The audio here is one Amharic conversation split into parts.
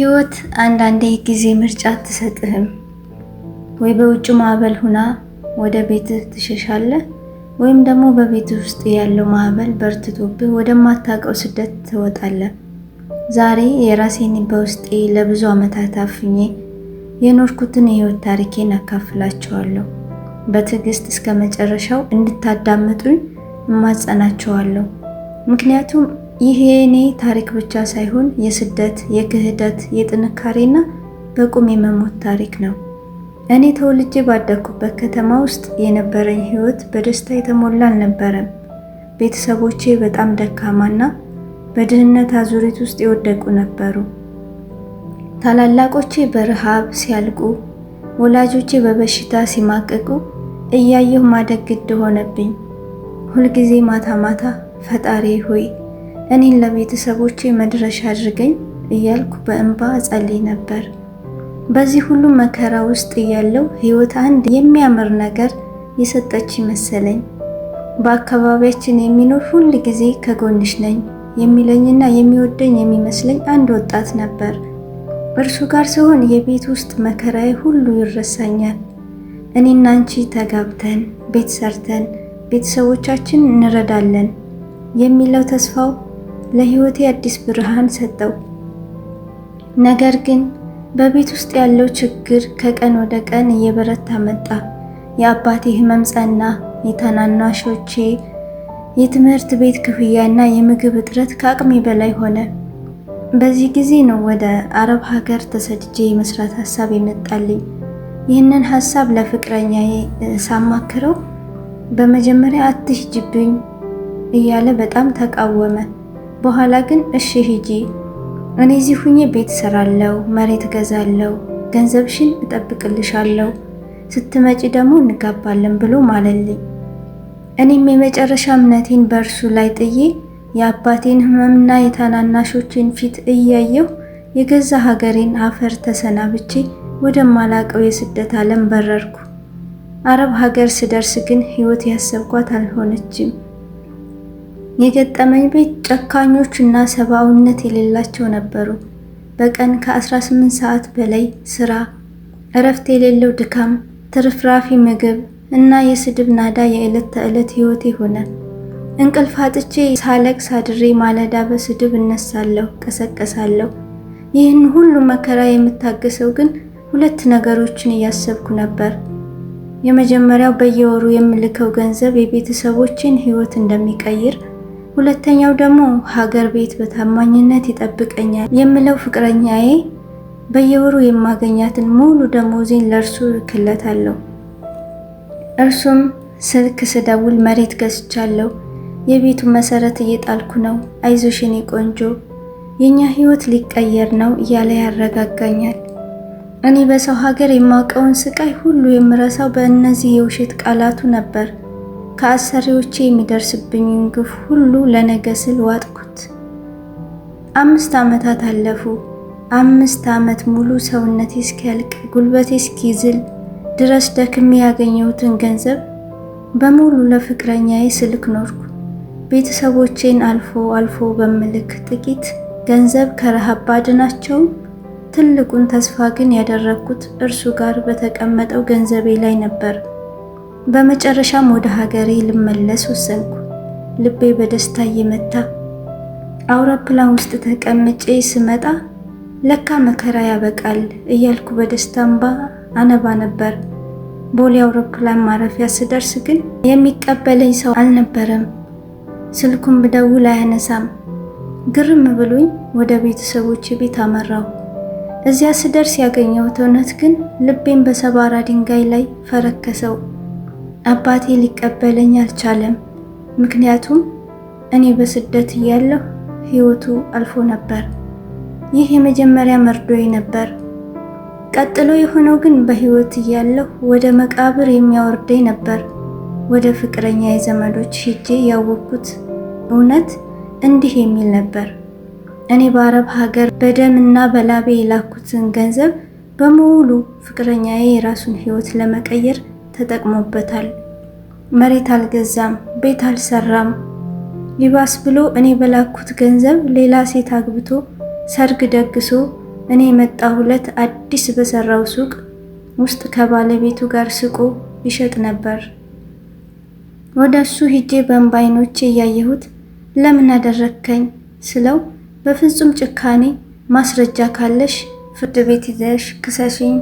ህይወት አንዳንዴ ጊዜ ምርጫ አትሰጥህም። ወይ በውጭ ማዕበል ሁና ወደ ቤትህ ትሸሻለህ፣ ወይም ደግሞ በቤትህ ውስጥ ያለው ማዕበል በርትቶብህ ወደማታውቀው ስደት ትወጣለህ። ዛሬ የራሴን በውስጤ ለብዙ ዓመታት አፍኜ የኖርኩትን የህይወት ታሪኬን አካፍላችኋለሁ። በትዕግስት እስከ መጨረሻው እንድታዳምጡኝ እማጸናችኋለሁ። ምክንያቱም ይህ የኔ ታሪክ ብቻ ሳይሆን የስደት፣ የክህደት፣ የጥንካሬና በቁም የመሞት ታሪክ ነው። እኔ ተወልጄ ባደግኩበት ከተማ ውስጥ የነበረኝ ህይወት በደስታ የተሞላ አልነበረም። ቤተሰቦቼ በጣም ደካማና በድህነት አዙሪት ውስጥ የወደቁ ነበሩ። ታላላቆቼ በረሃብ ሲያልቁ፣ ወላጆቼ በበሽታ ሲማቀቁ እያየሁ ማደግ ግድ ሆነብኝ። ሁልጊዜ ማታ ማታ ፈጣሪ ሆይ እኔን ለቤተሰቦቼ መድረሻ አድርገኝ እያልኩ በእንባ እጸልይ ነበር። በዚህ ሁሉ መከራ ውስጥ እያለው ህይወት አንድ የሚያምር ነገር የሰጠች መሰለኝ። በአካባቢያችን የሚኖር ሁል ጊዜ ከጎንሽ ነኝ የሚለኝና የሚወደኝ የሚመስለኝ አንድ ወጣት ነበር። እርሱ ጋር ስሆን የቤት ውስጥ መከራዬ ሁሉ ይረሳኛል። እኔና አንቺ ተጋብተን ቤት ሰርተን ቤተሰቦቻችን እንረዳለን የሚለው ተስፋው ለህይወቴ አዲስ ብርሃን ሰጠው። ነገር ግን በቤት ውስጥ ያለው ችግር ከቀን ወደ ቀን እየበረታ መጣ። የአባቴ ህመም ጸና። የታናናሾቼ የትምህርት ቤት ክፍያና የምግብ እጥረት ከአቅሜ በላይ ሆነ። በዚህ ጊዜ ነው ወደ አረብ ሀገር ተሰድጄ የመስራት ሀሳብ የመጣልኝ። ይህንን ሀሳብ ለፍቅረኛዬ ሳማክረው በመጀመሪያ አትሂጂብኝ እያለ በጣም ተቃወመ። በኋላ ግን እሺ ሂጂ፣ እኔ እዚህ ሁኜ ቤት ሰራለሁ፣ መሬት ገዛለሁ፣ ገንዘብሽን እጠብቅልሻለሁ፣ ስትመጪ ደግሞ እንጋባለን ብሎ ማለልኝ። እኔም የመጨረሻ እምነቴን በእርሱ ላይ ጥዬ የአባቴን ህመምና የታናናሾችን ፊት እያየሁ የገዛ ሀገሬን አፈር ተሰናብቼ ወደማላቀው የስደት ዓለም በረርኩ። አረብ ሀገር ስደርስ ግን ህይወት ያሰብኳት አልሆነችም። የገጠመኝ ቤት ጨካኞች እና ሰብአዊነት የሌላቸው ነበሩ። በቀን ከ18 ሰዓት በላይ ስራ፣ እረፍት የሌለው ድካም፣ ትርፍራፊ ምግብ እና የስድብ ናዳ የዕለት ተዕለት ህይወቴ ሆነ። እንቅልፍ አጥቼ ሳለቅስ አድሬ ማለዳ በስድብ እነሳለሁ፣ ቀሰቀሳለሁ። ይህን ሁሉ መከራ የምታገሰው ግን ሁለት ነገሮችን እያሰብኩ ነበር። የመጀመሪያው በየወሩ የምልከው ገንዘብ የቤተሰቦችን ህይወት እንደሚቀይር፣ ሁለተኛው ደግሞ ሀገር ቤት በታማኝነት ይጠብቀኛል የምለው ፍቅረኛዬ በየወሩ የማገኛትን ሙሉ ደሞዜን ለእርሱ እልክለታለሁ። እርሱም ስልክ ስደውል መሬት ገዝቻለሁ፣ የቤቱ መሰረት እየጣልኩ ነው፣ አይዞሽ የኔ ቆንጆ፣ የኛ ህይወት ሊቀየር ነው እያለ ያረጋጋኛል። እኔ በሰው ሀገር የማውቀውን ስቃይ ሁሉ የምረሳው በእነዚህ የውሸት ቃላቱ ነበር። ከአሰሪዎቼ የሚደርስብኝን ግፍ ሁሉ ለነገ ስል ዋጥኩት። 5 ዓመታት አለፉ። 5 ዓመት ሙሉ ሰውነቴ እስኪያልቅ ጉልበቴ እስኪዝል ድረስ ደክሜ ያገኘሁትን ገንዘብ በሙሉ ለፍቅረኛዬ ስልክ ኖርኩ። ቤተሰቦቼን አልፎ አልፎ በምልክ ጥቂት ገንዘብ ከረሃብ ባድናቸውም ትልቁን ተስፋ ግን ያደረኩት እርሱ ጋር በተቀመጠው ገንዘቤ ላይ ነበር። በመጨረሻም ወደ ሀገሬ ልመለስ ወሰንኩ። ልቤ በደስታ እየመታ አውሮፕላን ውስጥ ተቀምጬ ስመጣ ለካ መከራ ያበቃል እያልኩ በደስታ እንባ አነባ ነበር። ቦሌ አውሮፕላን ማረፊያ ስደርስ ግን የሚቀበለኝ ሰው አልነበረም። ስልኩን ብደውል አያነሳም። ግርም ብሎኝ ወደ ቤተሰቦቼ ቤት አመራሁ። እዚያ ስደርስ ያገኘሁት እውነት ግን ልቤን በሰባራ ድንጋይ ላይ ፈረከሰው። አባቴ ሊቀበለኝ አልቻለም። ምክንያቱም እኔ በስደት እያለሁ ህይወቱ አልፎ ነበር። ይህ የመጀመሪያ መርዶዬ ነበር። ቀጥሎ የሆነው ግን በህይወት እያለሁ ወደ መቃብር የሚያወርደኝ ነበር። ወደ ፍቅረኛ የዘመዶች ሄጄ ያወቅኩት እውነት እንዲህ የሚል ነበር። እኔ በአረብ ሀገር በደምና በላቤ የላኩትን ገንዘብ በሙሉ ፍቅረኛዬ የራሱን ህይወት ለመቀየር ተጠቅሞበታል። መሬት አልገዛም፣ ቤት አልሰራም። ይባስ ብሎ እኔ በላኩት ገንዘብ ሌላ ሴት አግብቶ ሰርግ ደግሶ እኔ የመጣሁለት አዲስ በሰራው ሱቅ ውስጥ ከባለቤቱ ጋር ስቆ ይሸጥ ነበር። ወደ እሱ ሂጄ በእንባ ዓይኖቼ እያየሁት ለምን አደረከኝ ስለው በፍጹም ጭካኔ ማስረጃ ካለሽ ፍርድ ቤት ይዘሽ ክሰሽኝ፣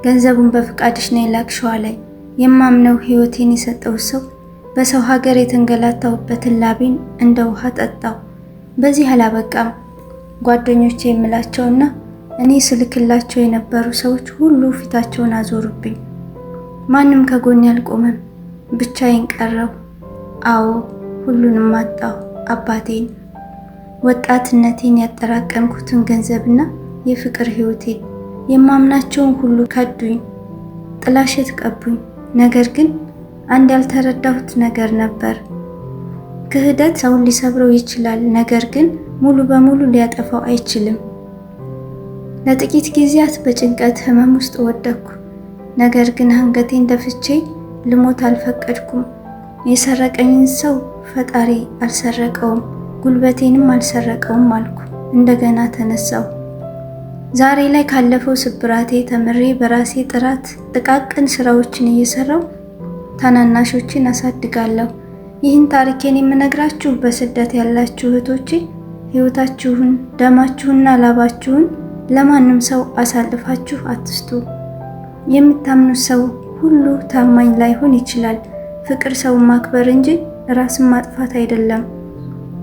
ገንዘቡን በፍቃድሽ ነው የላክሽው አለኝ። የማምነው ሕይወቴን የሰጠው ሰው በሰው ሀገር የተንገላታሁበትን ላቤን እንደ ውሃ ጠጣው። በዚህ አላበቃም። ጓደኞቼ የምላቸውና እኔ ስልክላቸው የነበሩ ሰዎች ሁሉ ፊታቸውን አዞሩብኝ። ማንም ከጎኔ አልቆመም። ብቻዬን ቀረው። አዎ ሁሉንም አጣሁ። አባቴን፣ ወጣትነቴን፣ ያጠራቀምኩትን ገንዘብና የፍቅር ሕይወቴን፣ የማምናቸውን ሁሉ ከዱኝ፣ ጥላሸት ቀቡኝ። ነገር ግን አንድ ያልተረዳሁት ነገር ነበር። ክህደት ሰውን ሊሰብረው ይችላል፣ ነገር ግን ሙሉ በሙሉ ሊያጠፋው አይችልም። ለጥቂት ጊዜያት በጭንቀት ህመም ውስጥ ወደቅኩ። ነገር ግን አንገቴን ደፍቼ ልሞት አልፈቀድኩም። የሰረቀኝን ሰው ፈጣሪ አልሰረቀውም፣ ጉልበቴንም አልሰረቀውም አልኩ። እንደገና ተነሳው። ዛሬ ላይ ካለፈው ስብራቴ ተምሬ በራሴ ጥራት ጥቃቅን ስራዎችን እየሰራው ታናናሾችን አሳድጋለሁ። ይህን ታሪኬን የምነግራችሁ በስደት ያላችሁ እህቶቼ ህይወታችሁን፣ ደማችሁንና ላባችሁን ለማንም ሰው አሳልፋችሁ አትስጡ። የምታምኑት ሰው ሁሉ ታማኝ ላይሆን ይችላል። ፍቅር ሰውን ማክበር እንጂ ራስን ማጥፋት አይደለም።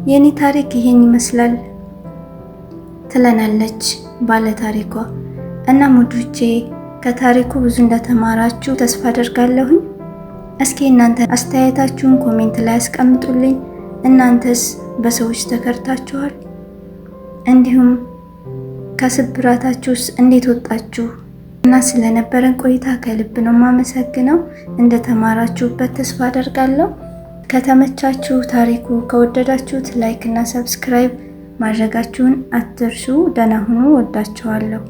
የኔ ታሪክ ይሄን ይመስላል ትለናለች ባለ ታሪኳ። እና ሙዶቼ ከታሪኩ ብዙ እንደተማራችሁ ተስፋ አደርጋለሁኝ። እስኪ እናንተ አስተያየታችሁን ኮሜንት ላይ አስቀምጡልኝ። እናንተስ በሰዎች ተከርታችኋል? እንዲሁም ከስብራታችሁስ እንዴት ወጣችሁ? እና ስለነበረን ቆይታ ከልብ ነው የማመሰግነው። እንደተማራችሁበት ተስፋ አደርጋለሁ። ከተመቻችሁ ታሪኩ ከወደዳችሁት ላይክ እና ሰብስክራይብ ማድረጋችሁን አትርሱ። ደህና ሁኑ። ወዳችኋለሁ።